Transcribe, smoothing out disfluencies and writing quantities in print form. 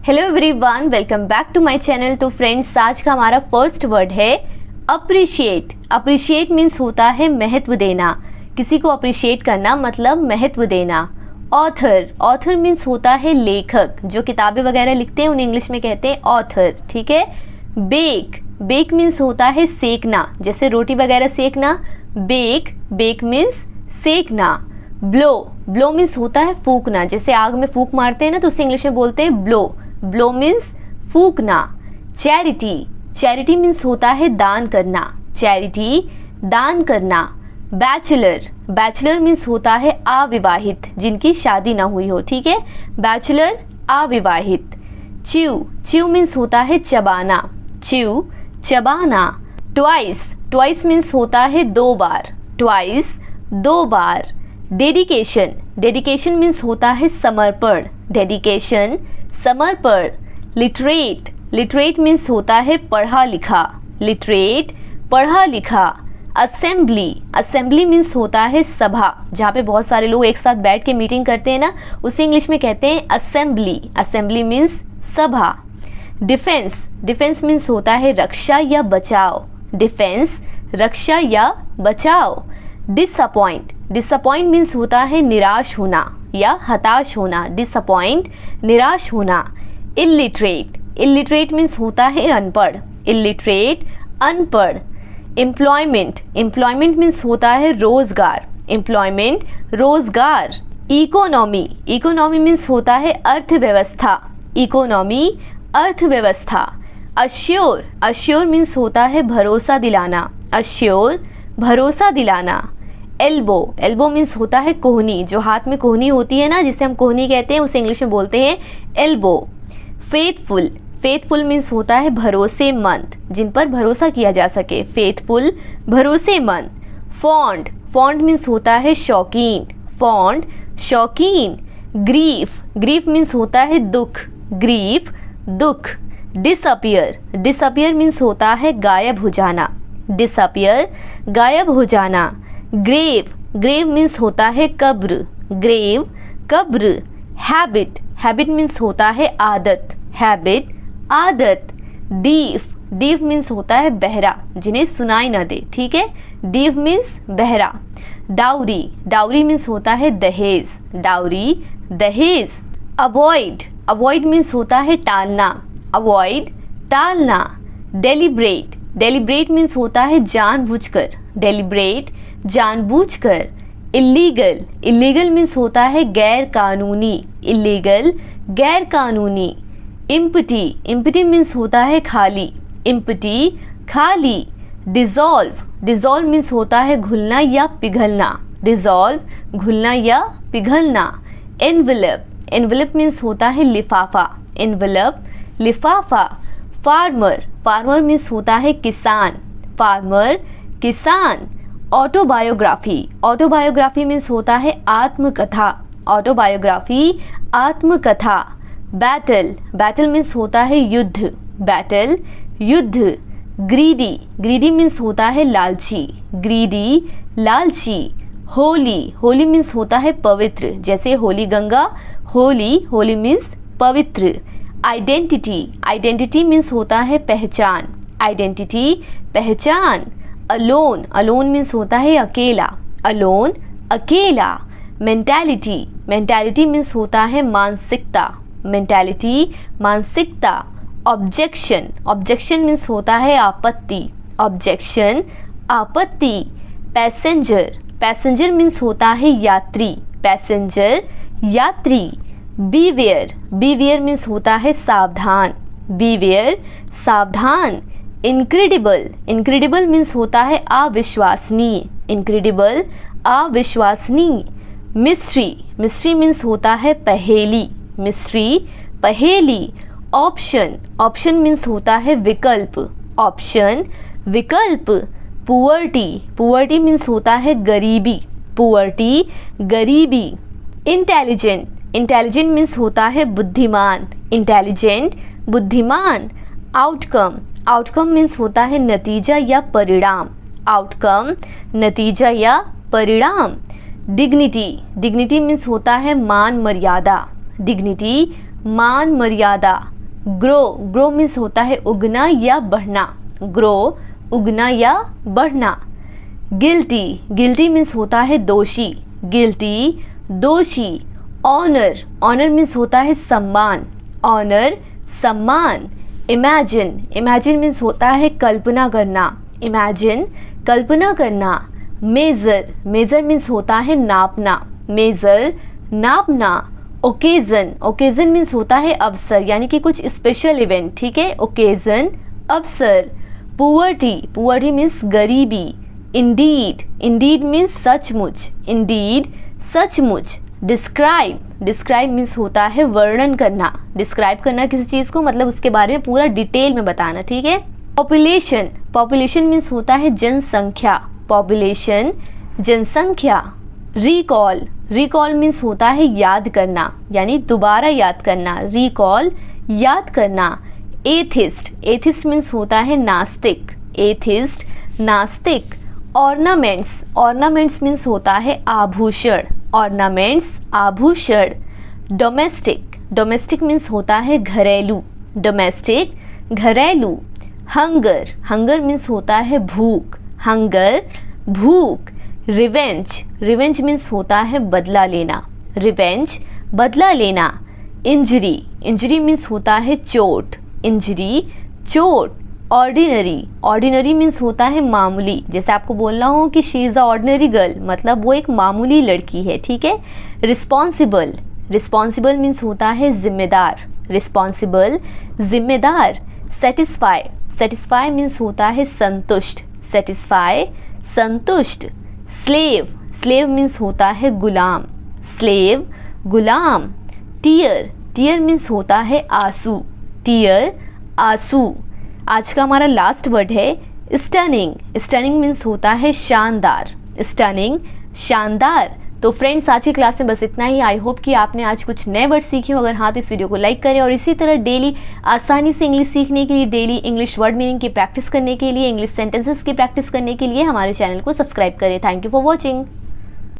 Hello everyone, welcome back to my channel. तो friends, आज का हमारा फर्स्ट वर्ड है अप्रिशिएट। अप्रिशिएट मीन्स होता है महत्व देना, किसी को अप्रिशिएट करना मतलब महत्व देना। ऑथर, ऑथर मीन्स होता है लेखक, जो किताबें वगैरह लिखते हैं उन्हें इंग्लिश में कहते हैं ऑथर, ठीक है। बेक, बेक मीन्स होता है सेकना, जैसे रोटी वगैरह सेकना। बेक, बेक मीन्स सेकना। ब्लो, ब्लो मीन्स होता है फूकना, जैसे आग में फूक मारते हैं ना तो उसे इंग्लिश में बोलते हैं ब्लो। ब्लो मीन्स फूकना। चैरिटी, चैरिटी मीन्स होता है दान करना, चैरिटी दान करना। बैचलर, बैचलर मीन्स होता है अविवाहित, जिनकी शादी ना हुई हो, ठीक है, बैचलर अविवाहित। च्यू, च्यू मीन्स होता है चबाना, च्यू चबाना। ट्वाइस, ट्वाइस मीन्स होता है दो बार, ट्वाइस दो बार। डेडिकेशन, डेडिकेशन मीन्स होता है समर्पण, डेडिकेशन समर्पण। लिटरेट, लिटरेट मीन्स होता है पढ़ा लिखा, लिटरेट पढ़ा लिखा। असेंबली, असेंबली मीन्स होता है सभा, जहाँ पे बहुत सारे लोग एक साथ बैठ के मीटिंग करते हैं ना, उसे इंग्लिश में कहते हैं असेंबली, असेंबली मीन्स सभा। डिफेंस, डिफेंस मीन्स होता है रक्षा या बचाव, डिफेंस रक्षा या बचाव। डिसअपॉइंट, डिसअपॉइंट मीन्स होता है निराश होना या हताश होना, डिसअपॉइंट निराश होना। इलिटरेट, इलिटरेट मीन्स होता है अनपढ़, इलिटरेट अनपढ़। एम्प्लॉयमेंट, एम्प्लॉयमेंट मीन्स होता है रोजगार, एम्प्लॉयमेंट रोजगार। इकोनॉमी, इकोनॉमी मीन्स होता है अर्थव्यवस्था, इकोनॉमी अर्थव्यवस्था। अश्योर, अश्योर मीन्स होता है भरोसा दिलाना, अश्योर भरोसा दिलाना। एल्बो, एल्बो मीन्स होता है कोहनी, जो हाथ में कोहनी होती है ना, जिसे हम कोहनी कहते हैं, उसे इंग्लिश में बोलते हैं एल्बो। फेथफुल, फेथफुल मीन्स होता है भरोसेमंद, जिन पर भरोसा किया जा सके, फेथफुल भरोसेमंद। फॉन्ड, फॉन्ड मीन्स होता है शौकीन, फॉन्ड शौकीन। ग्रीफ, ग्रीफ मीन्स होता है दुख, ग्रीफ दुख। डिसअपियर, डिसअपियर मीन्स होता है गायब हो जाना, डिसअपियर गायब हो जाना। ग्रेव, ग्रेव मीन्स होता है कब्र, ग्रेव कब्र। हैबिट, हैबिट मीन्स होता है आदत, हैबिट आदत। डीफ, डीफ मीन्स होता है बहरा, जिन्हें सुनाई ना दे, ठीक है, डीफ मीन्स बहरा। डाउरी, डाउरी मीन्स होता है दहेज, डाउरी दहेज। अवॉइड, अवॉइड मीन्स होता है टालना, अवॉइड टालना। डेलिब्रेट, डेलिब्रेट मीन्स होता है जानबूझकर, डेलिब्रेट जानबूझकर। इलीगल, इलीगल मीन्स होता है गैर कानूनी, इलीगल गैर कानूनी। इम्पटी, इम्पटी मीन्स होता है खाली, इम्पटी खाली। डिज़ोल्व, डिज़ोल्व मीन्स होता है घुलना या पिघलना, डिज़ोल्व घुलना या पिघलना। एनवेलप, एनवेलप मीन्स होता है लिफाफा, एनवेलप लिफाफा। फार्मर, फार्मर मीन्स होता है किसान, फार्मर किसान। ऑटोबायोग्राफी, ऑटोबायोग्राफी मीन्स होता है आत्मकथा, ऑटोबायोग्राफी आत्मकथा। बैटल, बैटल मीन्स होता है युद्ध, बैटल युद्ध। ग्रीडी, ग्रीडी मीन्स होता है लालची, ग्रीडी लालची। होली, होली मीन्स होता है पवित्र, जैसे होली गंगा, होली, होली मीन्स पवित्र। आइडेंटिटी, आइडेंटिटी मीन्स होता है पहचान, आइडेंटिटी पहचान। अलोन, अलोन मीन्स होता है अकेला, अलोन अकेला। मेंटालिटी, मेंटालिटी मीन्स होता है मानसिकता, मेंटालिटी मानसिकता। ऑब्जेक्शन, ऑब्जेक्शन मीन्स होता है आपत्ति, ऑब्जेक्शन आपत्ति। पैसेंजर, पैसेंजर मीन्स होता है यात्री, पैसेंजर यात्री। बीवेयर, बीवेयर मीन्स होता है सावधान, बीवेयर सावधान। इनक्रेडिबल, इनक्रेडिबल मीन्स होता है अविश्वसनीय, इनक्रेडिबल अविश्वसनीय। मिस्ट्री, मिस्ट्री मीन्स होता है पहेली, मिस्ट्री पहेली। ऑप्शन, ऑप्शन मीन्स होता है विकल्प, ऑप्शन विकल्प। पुअर्टी, पुअर्टी मीन्स होता है गरीबी, पुअर्टी गरीबी। इंटेलिजेंट, इंटेलिजेंट मीन्स होता है बुद्धिमान, इंटेलिजेंट बुद्धिमान। आउटकम, आउटकम मीन्स होता है नतीजा या परिणाम, आउटकम नतीजा या परिणाम। डिग्निटी, डिग्निटी मीन्स होता है मान मर्यादा, डिग्निटी मान मर्यादा। ग्रो मीन्स होता है उगना या बढ़ना, ग्रो उगना या बढ़ना। गिल्टी मीन्स होता है दोषी, गिल्टी दोषी। ऑनर मीन्स होता है सम्मान, ऑनर सम्मान। इमेजिन मीन्स होता है कल्पना करना, इमेजिन कल्पना करना। मेज़र मीन्स होता है नापना, मेज़र नापना। ओकेज़न मीन्स होता है अवसर, यानी कि कुछ स्पेशल इवेंट, ठीक है, ओकेज़न अवसर। पुअर्टी मीन्स गरीबी। इंडीड मीन्स सचमुच, इंडीड सचमुच। डिस्क्राइब मीन्स होता है वर्णन करना, डिस्क्राइब करना किसी चीज़ को, मतलब उसके बारे में पूरा डिटेल में बताना, ठीक है। पॉपुलेशन मीन्स होता है जनसंख्या, पॉपुलेशन जनसंख्या। रिकॉल मीन्स होता है याद करना, यानी दोबारा याद करना, रिकॉल याद करना। एथिस्ट मीन्स होता है नास्तिक, एथिस्ट नास्तिक। ऑर्नामेंट्स मीन्स होता है आभूषण, ऑर्नामेंट्स आभूषण। डोमेस्टिक मीन्स होता है घरेलू, डोमेस्टिक घरेलू। हंगर मीन्स होता है भूख, हंगर भूख। रिवेंज मीन्स होता है बदला लेना, रिवेंज बदला लेना। इंजरी मीन्स होता है चोट, इंजरी चोट। ऑर्डिनरी मीन्स होता है मामूली, जैसे आपको बोलना हो कि she is a ordinary girl, मतलब वो एक मामूली लड़की है, ठीक है। रिस्पॉन्सिबल मीन्स होता है जिम्मेदार, रिस्पॉन्सिबल जिम्मेदार। सेटिस्फाई मीन्स होता है संतुष्ट, सेटिस्फाई संतुष्ट। स्लेव मीन्स होता है गुलाम, स्लेव गुलाम। टीयर मीन्स होता है आंसू, टीयर आंसू। आज का हमारा लास्ट वर्ड है स्टनिंग मीन्स होता है शानदार, स्टनिंग शानदार। तो फ्रेंड्स, आज की क्लास में बस इतना ही। आई होप कि आपने आज कुछ नए वर्ड सीखे हो। अगर हाँ तो इस वीडियो को लाइक करें और इसी तरह डेली आसानी से इंग्लिश सीखने के लिए, डेली इंग्लिश वर्ड मीनिंग की प्रैक्टिस करने के लिए, इंग्लिश सेंटेंसेस की प्रैक्टिस करने के लिए हमारे चैनल को सब्सक्राइब करें। Thank you for watching.